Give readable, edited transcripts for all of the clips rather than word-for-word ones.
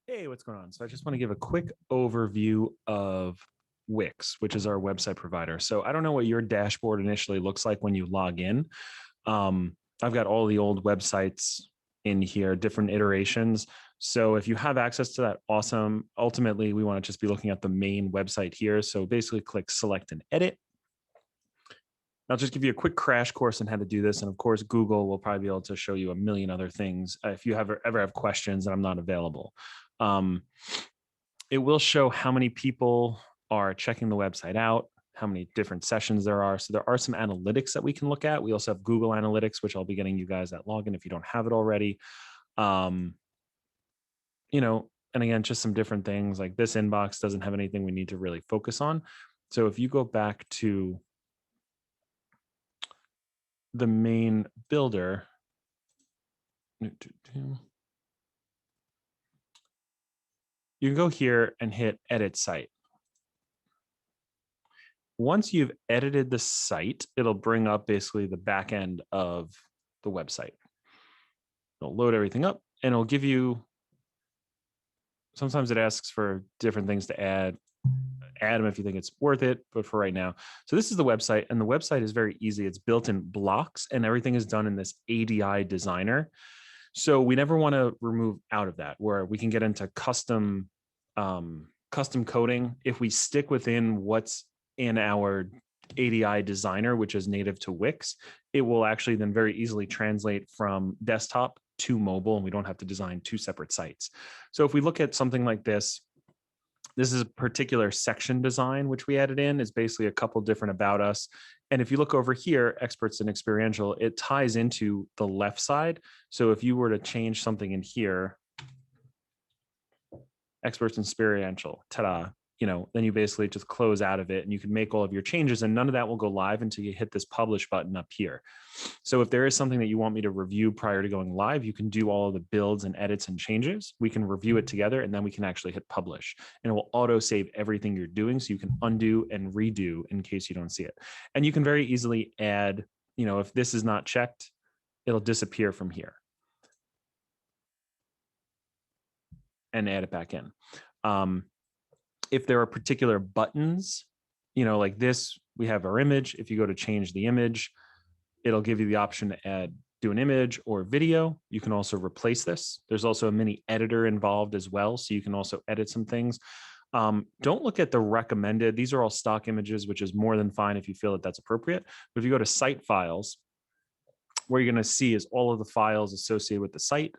Hey, what's going on? So I just want to give a quick overview of Wix, which is our website provider. So I don't know what your dashboard initially looks like when you log in. I've got all the old websites in here, different iterations. So if you have access to that, awesome. Ultimately, we want to just be looking at the main website here. So basically click select and edit. I'll just give you a quick crash course on how to do this. And of course, Google will probably be able to show you a million other things if you ever have questions and I'm not available. Um, it will show how many people are checking the website out, how many different sessions there are. So there are some analytics that we can look at. We also have Google Analytics, which I'll be getting you guys that login if you don't have it already. Um, and again, just some different things like this inbox doesn't have anything we need to really focus on. So if you go back to the main builder, you can go here and hit edit site. Once you've edited the site, it'll bring up basically the back end of the website. It'll load everything up and it'll give you, sometimes it asks for different things to add them if you think it's worth it, but for right now. So this is the website, and the website is very easy. It's built in blocks and everything is done in this ADI designer. So we never want to remove out of that, where we can get into custom coding. If we stick within what's in our ADI designer, which is native to Wix, it will actually then very easily translate from desktop to mobile, and we don't have to design two separate sites. So if we look at something like this is a particular section design, which we added in, is basically a couple different about us. And if you look over here, experts in experiential, it ties into the left side. So if you were to change something in here, experts in experiential, ta-da, then you basically just close out of it and you can make all of your changes, and none of that will go live until you hit this publish button up here. So if there is something that you want me to review prior to going live, you can do all of the builds and edits and changes. We can review it together and then we can actually hit publish, and it will auto save everything you're doing. So you can undo and redo in case you don't see it. And you can very easily add, if this is not checked, it'll disappear from here and add it back in. If there are particular buttons, like this, we have our image. If you go to change the image, it'll give you the option to do an image or video. You can also replace this. There's also a mini editor involved as well, so you can also edit some things. Don't look at the recommended. These are all stock images, which is more than fine if you feel that that's appropriate. But if you go to site files, what you're going to see is all of the files associated with the site.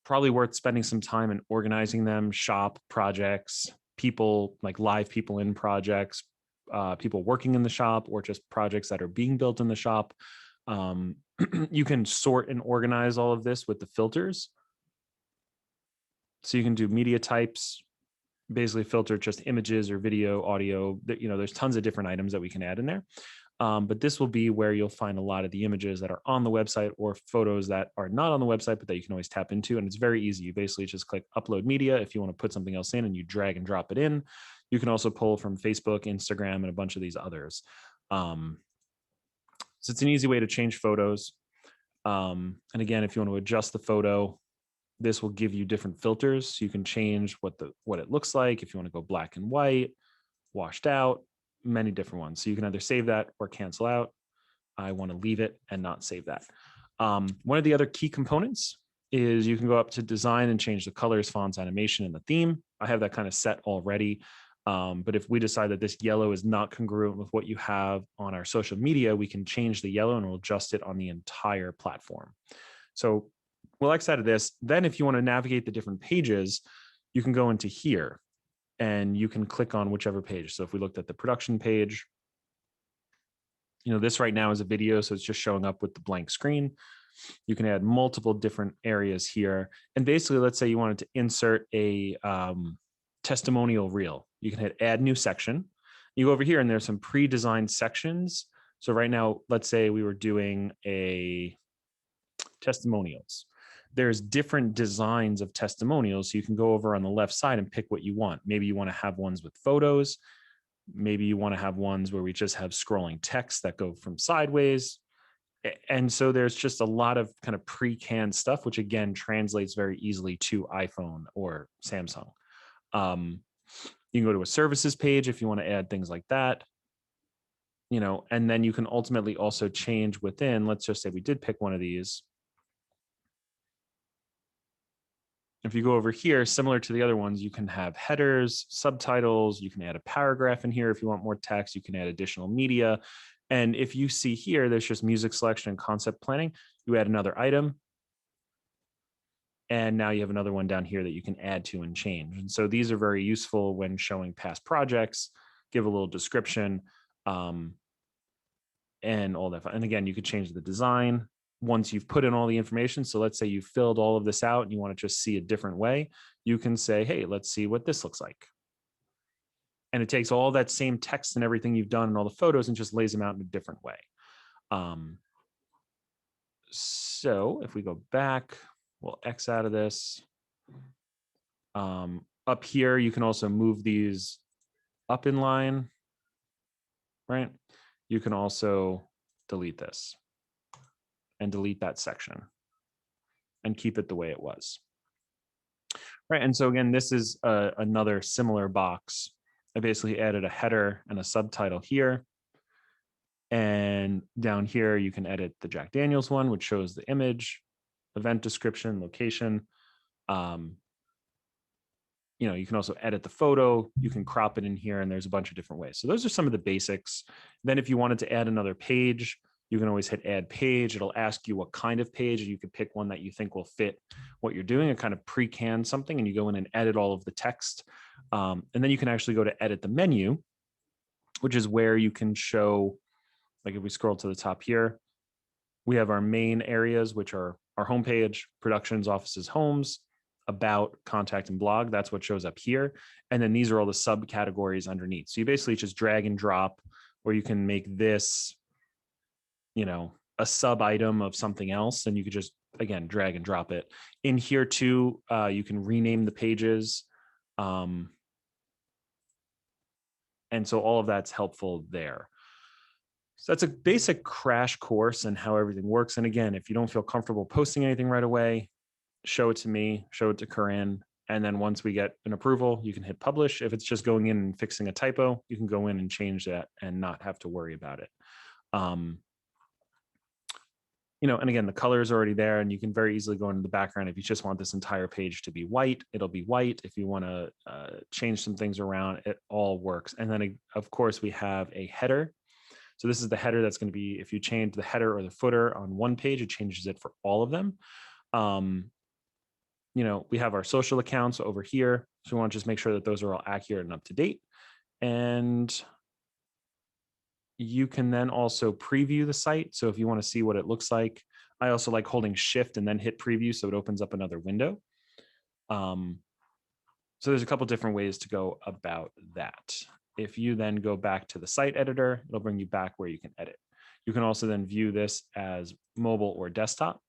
Probably worth spending some time in organizing them: shop, projects, people, like live people in projects, people working in the shop, or just projects that are being built in the shop. You can sort and organize all of this with the filters. So you can do media types, basically filter just images or video, audio. There's tons of different items that we can add in there. But this will be where you'll find a lot of the images that are on the website or photos that are not on the website, but that you can always tap into. And it's very easy. You basically just click upload media if you want to put something else in, and you drag and drop it in. You can also pull from Facebook, Instagram, and a bunch of these others. So it's an easy way to change photos. And again, if you want to adjust the photo, this will give you different filters. So you can change what it looks like. If you want to go black and white, washed out, many different ones. So you can either save that or cancel out. I want to leave it and not save that. One of the other key components is you can go up to design and change the colors, fonts, animation, and the theme. I have that kind of set already. But if we decide that this yellow is not congruent with what you have on our social media, we can change the yellow and we'll adjust it on the entire platform. So we'll X out of this. Then if you want to navigate the different pages, you can go into here and you can click on whichever page. So if we looked at the production page, this right now is a video, so it's just showing up with the blank screen. You can add multiple different areas here. And basically, let's say you wanted to insert a testimonial reel. You can hit add new section. You go over here and there's some pre-designed sections. So right now, let's say we were doing a testimonials. There's different designs of testimonials. So you can go over on the left side and pick what you want. Maybe you want to have ones with photos. Maybe you want to have ones where we just have scrolling text that go from sideways. And so there's just a lot of kind of pre-canned stuff, which again translates very easily to iPhone or Samsung. Um, you can go to a services page if you want to add things like that, and then you can ultimately also change within. Let's just say we did pick one of these. If you go over here, similar to the other ones, you can have headers, subtitles, you can add a paragraph in here if you want more text, you can add additional media. And if you see here, there's just music selection and concept planning. You add another item, and now you have another one down here that you can add to and change. And so these are very useful when showing past projects, give a little description, and all that. And again, you could change the design once you've put in all the information. So let's say you filled all of this out and you want to just see a different way. You can say, hey, let's see what this looks like. And it takes all that same text and everything you've done and all the photos and just lays them out in a different way. So if we go back, we'll X out of this. Up here, you can also move these up in line, right? You can also delete this and delete that section and keep it the way it was. Right, and so again, this is another similar box. I basically added a header and a subtitle here. And down here, you can edit the Jack Daniels one, which shows the image, event description, location. You can also edit the photo. You can crop it in here, and there's a bunch of different ways. So those are some of the basics. Then if you wanted to add another page, you can always hit add page. It'll ask you what kind of page, and you could pick one that you think will fit what you're doing and kind of pre-can something, and you go in and edit all of the text. And then you can actually go to edit the menu, which is where you can show, like if we scroll to the top here, we have our main areas, which are our homepage, productions, offices, homes, about, contact, and blog. That's what shows up here. And then these are all the subcategories underneath. So you basically just drag and drop, or you can make this, a sub item of something else. And you could just, again, drag and drop it. In here too, you can rename the pages. And so all of that's helpful there. So that's a basic crash course in how everything works. And again, if you don't feel comfortable posting anything right away, show it to me, show it to Corinne. And then once we get an approval, you can hit publish. If it's just going in and fixing a typo, you can go in and change that and not have to worry about it. And again, the color is already there, and you can very easily go into the background. If you just want this entire page to be white, it'll be white. If you want to change some things around, it all works. And then, of course, we have a header. So this is the header that's going to be, if you change the header or the footer on one page, it changes it for all of them. We have our social accounts over here. So we want to just make sure that those are all accurate and up to date. And you can then also preview the site. So if you want to see what it looks like, I also like holding shift and then hit preview, so it opens up another window. So there's a couple different ways to go about that. If you then go back to the site editor, it'll bring you back where you can edit. You can also then view this as mobile or desktop.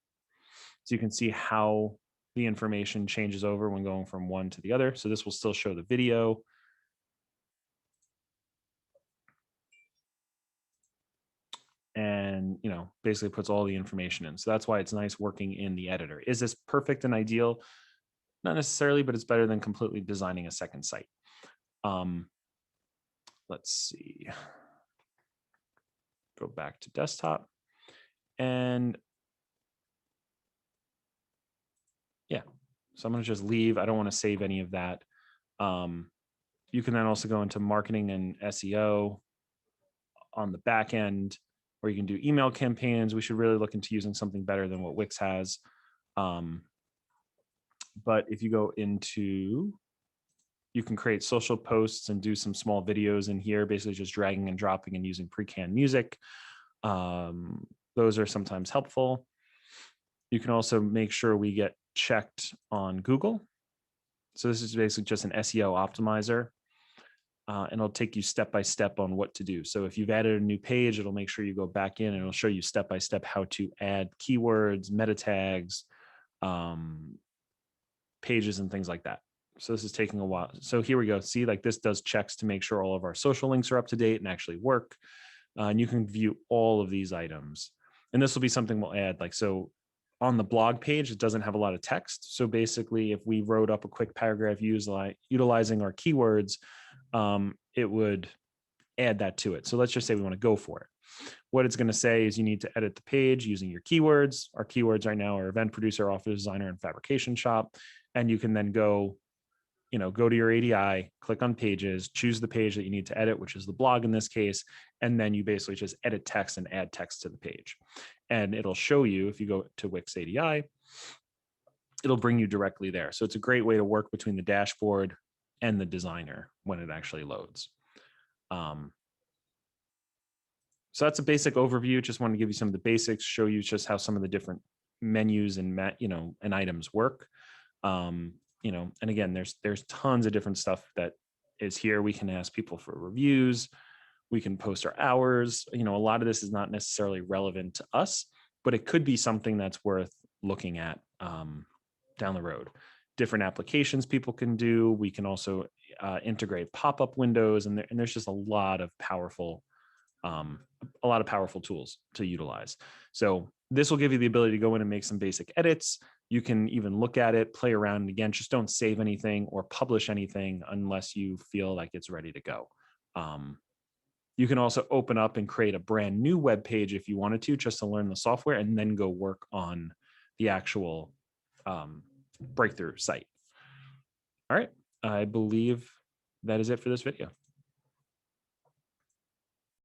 So you can see how the information changes over when going from one to the other. So this will still show the video. And, basically puts all the information in. So that's why it's nice working in the editor. Is this perfect and ideal? Not necessarily, but it's better than completely designing a second site. Let's see. Go back to desktop. And yeah, so I'm going to just leave. I don't want to save any of that. You can then also go into marketing and SEO on the back end, or you can do email campaigns. We should really look into using something better than what Wix has. But if you go into, you can create social posts and do some small videos in here, basically just dragging and dropping and using pre-canned music. Those are sometimes helpful. You can also make sure we get checked on Google. So this is basically just an SEO optimizer. And it'll take you step by step on what to do. So if you've added a new page, it'll make sure you go back in and it'll show you step by step how to add keywords, meta tags, pages, and things like that. So this is taking a while. So here we go. See, like this does checks to make sure all of our social links are up to date and actually work. And you can view all of these items. And this will be something we'll add, like, so on the blog page, it doesn't have a lot of text. So basically, if we wrote up a quick paragraph utilizing our keywords, it would add that to it. So let's just say we want to go for it. What it's going to say is you need to edit the page using your keywords. Our keywords right now are event producer, office designer, and fabrication shop. And you can then go to your ADI, click on pages, choose the page that you need to edit, which is the blog in this case. And then you basically just edit text and add text to the page. And it'll show you, if you go to Wix ADI, it'll bring you directly there. So it's a great way to work between the dashboard and the designer when it actually loads. So that's a basic overview. Just want to give you some of the basics, show you just how some of the different menus and and items work. And again, there's tons of different stuff that is here. We can ask people for reviews. We can post our hours. A lot of this is not necessarily relevant to us, but it could be something that's worth looking at down the road. Different applications people can do. We can also integrate pop-up windows, and there's just a lot of powerful tools to utilize. So this will give you the ability to go in and make some basic edits. You can even look at it, play around. And again, just don't save anything or publish anything unless you feel like it's ready to go. You can also open up and create a brand new web page if you wanted to, just to learn the software and then go work on the actual breakthrough site. All right, I believe that is it for this video.